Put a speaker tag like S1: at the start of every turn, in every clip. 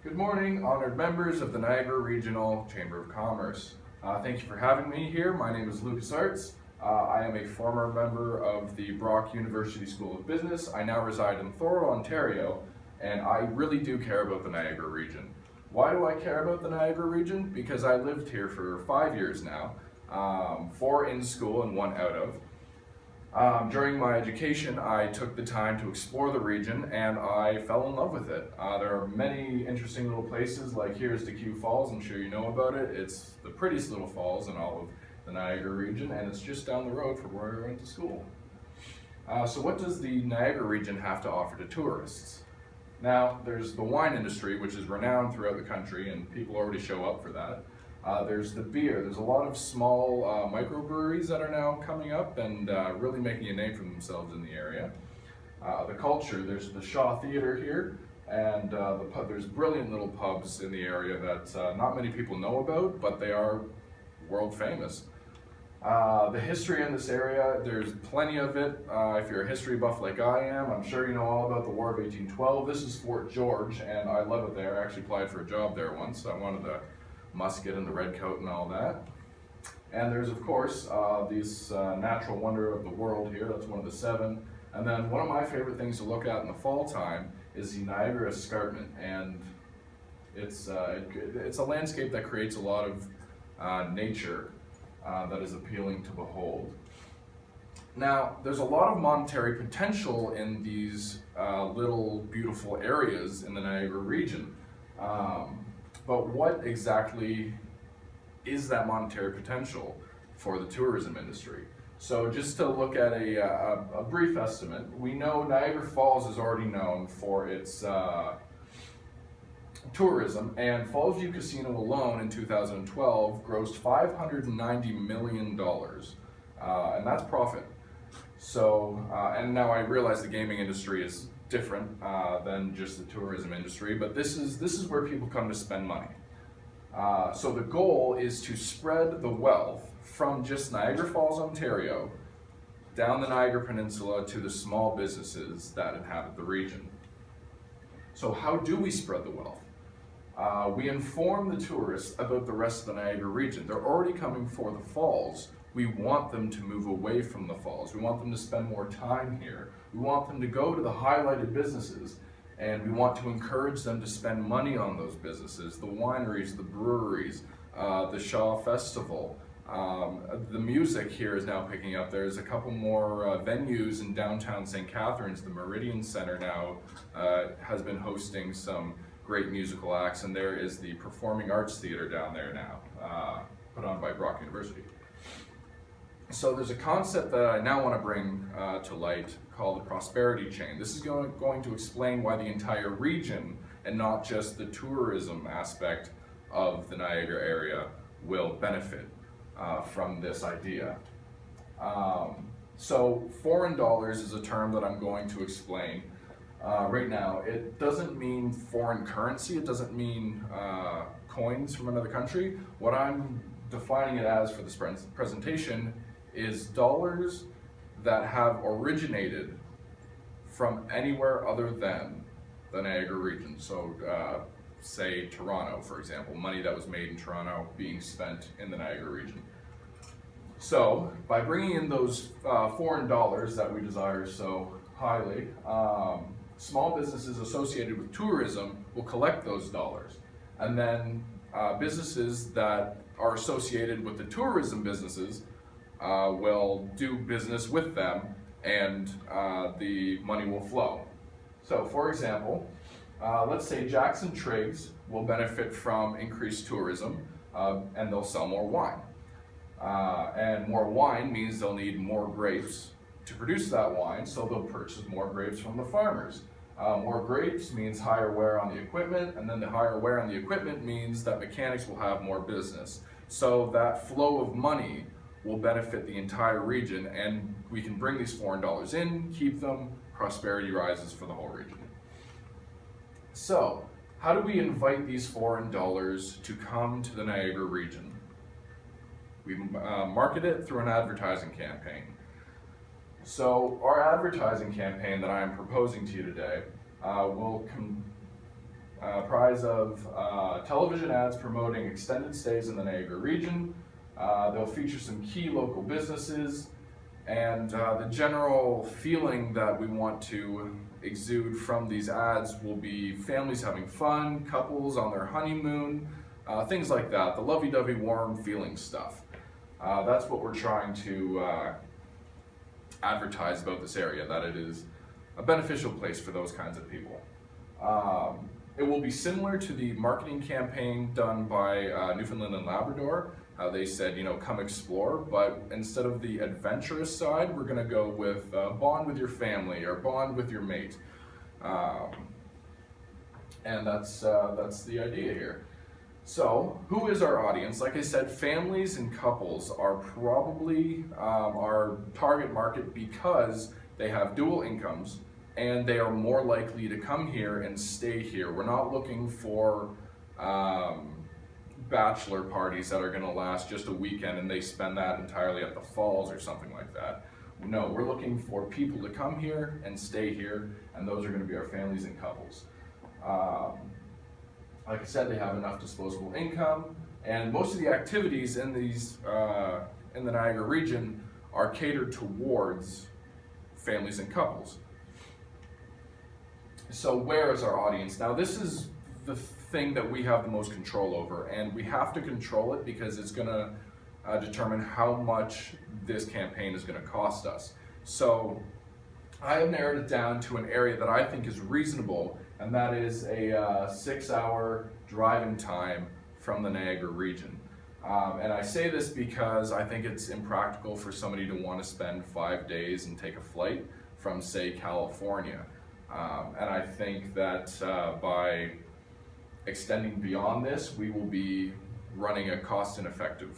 S1: Good morning, honored members of the Niagara Regional Chamber of Commerce. Thank you for having me here. My name is Lucas Arts. I am a former member of the Brock University School of Business. I now reside in Thorold, Ontario, and I really do care about the Niagara region. Why do I care about the Niagara region? Because I lived here for 5 years now, 4 in school and 1 out of. During my education, I took the time to explore the region and I fell in love with it. There are many interesting little places, like here's DeQ Falls. I'm sure you know about it. It's the prettiest little falls in all of the Niagara region, and it's just down the road from where I went to school. So what does the Niagara region have to offer to tourists? Now, there's the wine industry, which is renowned throughout the country, and people already show up for that. There's the beer. There's a lot of small microbreweries that are now coming up and really making a name for themselves in the area. The culture, there's the Shaw Theatre here, and there's brilliant little pubs in the area that not many people know about, but they are world famous. The history in this area, there's plenty of it. If you're a history buff like I am, I'm sure you know all about the War of 1812. This is Fort George, and I love it there. I actually applied for a job there once. I wanted the musket and the red coat and all that. And there's, of course, these natural wonder of the world here. That's one of the 7. And then one of my favorite things to look at in the fall time is the Niagara Escarpment. And it's a landscape that creates a lot of nature that is appealing to behold. Now, there's a lot of monetary potential in these little beautiful areas in the Niagara region. But what exactly is that monetary potential for the tourism industry? So just to look at a brief estimate, we know Niagara Falls is already known for its tourism, and Falls View Casino alone in 2012 grossed $590 million, and that's profit. So, and now I realize the gaming industry is different than just the tourism industry, but this is where people come to spend money. So the goal is to spread the wealth from just Niagara Falls, Ontario, down the Niagara Peninsula to the small businesses that inhabit the region. So how do we spread the wealth? We inform the tourists about the rest of the Niagara region. They're already coming for the falls. We want them to move away from the falls. We want them to spend more time here. We want them to go to the highlighted businesses, and we want to encourage them to spend money on those businesses, the wineries, the breweries, the Shaw Festival. The music here is now picking up. There's a couple more venues in downtown St. Catharines. The Meridian Center now has been hosting some great musical acts, and there is the Performing Arts Theater down there now, put on by Brock University. So there's a concept that I now want to bring to light called the prosperity chain. This is going to explain why the entire region, and not just the tourism aspect of the Niagara area, will benefit from this idea. So foreign dollars is a term that I'm going to explain right now. It doesn't mean foreign currency. It doesn't mean coins from another country. What I'm defining it as for this presentation is dollars that have originated from anywhere other than the Niagara region. So say Toronto, for example, money that was made in Toronto being spent in the Niagara region. So by bringing in those foreign dollars that we desire so highly, small businesses associated with tourism will collect those dollars. And then businesses that are associated with the tourism businesses will do business with them, and the money will flow. So for example, let's say Jackson Triggs will benefit from increased tourism, and they'll sell more wine. And more wine means they'll need more grapes to produce that wine, so they'll purchase more grapes from the farmers. More grapes means higher wear on the equipment, and then the higher wear on the equipment means that mechanics will have more business. So that flow of money will benefit the entire region, and we can bring these foreign dollars in, keep them, prosperity rises for the whole region. So, how do we invite these foreign dollars to come to the Niagara region? We market it through an advertising campaign. So our advertising campaign that I am proposing to you today will comprise of television ads promoting extended stays in the Niagara region. They'll feature some key local businesses, and the general feeling that we want to exude from these ads will be families having fun, couples on their honeymoon, things like that, the lovey-dovey warm feeling stuff. That's what we're trying to advertise about this area, that it is a beneficial place for those kinds of people. It will be similar to the marketing campaign done by Newfoundland and Labrador, how they said, you know, come explore, but instead of the adventurous side, we're gonna go with bond with your family or bond with your mate. And that's the idea here. So, who is our audience? Like I said, families and couples are probably our target market because they have dual incomes and they are more likely to come here and stay here. We're not looking for bachelor parties that are going to last just a weekend and they spend that entirely at the falls or something like that. No, we're looking for people to come here and stay here, and those are going to be our families and couples. Like I said, they have enough disposable income, and most of the activities in these in the Niagara region are catered towards families and couples. So where is our audience? Now this is the thing that we have the most control over, and we have to control it because it's going to determine how much this campaign is going to cost us. So I have narrowed it down to an area that I think is reasonable, and that is a 6-hour driving time from the Niagara region. And I say this because I think it's impractical for somebody to want to spend 5 days and take a flight from, say, California. And I think that by extending beyond this, we will be running a cost-ineffective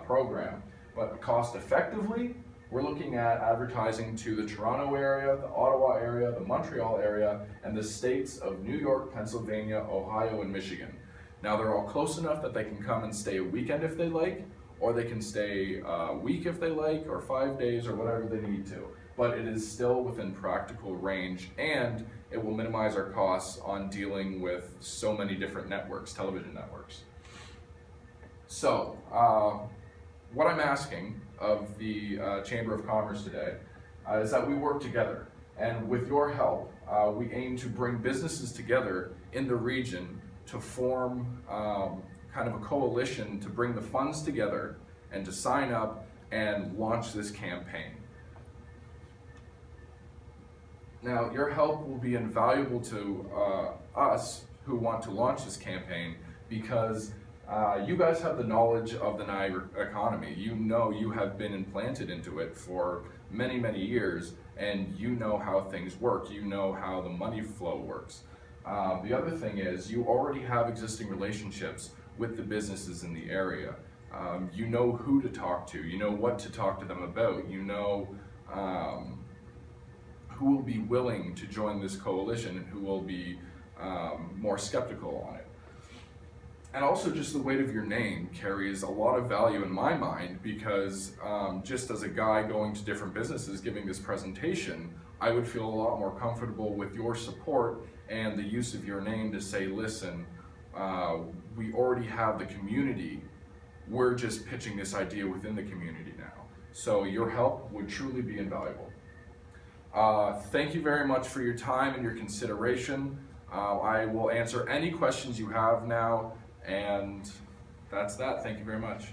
S1: program. But cost-effectively, we're looking at advertising to the Toronto area, the Ottawa area, the Montreal area, and the states of New York, Pennsylvania, Ohio, and Michigan. Now they're all close enough that they can come and stay a weekend if they like, or they can stay a week if they like, or 5 days, or whatever they need to. But it is still within practical range, and it will minimize our costs on dealing with so many different networks, television networks. So, what I'm asking of the Chamber of Commerce today is that we work together. And with your help, we aim to bring businesses together in the region to form kind of a coalition to bring the funds together and to sign up and launch this campaign. Now, your help will be invaluable to us who want to launch this campaign because you guys have the knowledge of the Niagara economy. You know, you have been implanted into it for many, many years, and you know how things work. You know how the money flow works. The other thing is you already have existing relationships with the businesses in the area. You know who to talk to. You know what to talk to them about. You know who will be willing to join this coalition and who will be more skeptical on it. And also just the weight of your name carries a lot of value in my mind because just as a guy going to different businesses giving this presentation, I would feel a lot more comfortable with your support and the use of your name to say, listen, we already have the community, we're just pitching this idea within the community now. So your help would truly be invaluable. Thank you very much for your time and your consideration. I will answer any questions you have now, and that's that. Thank you very much.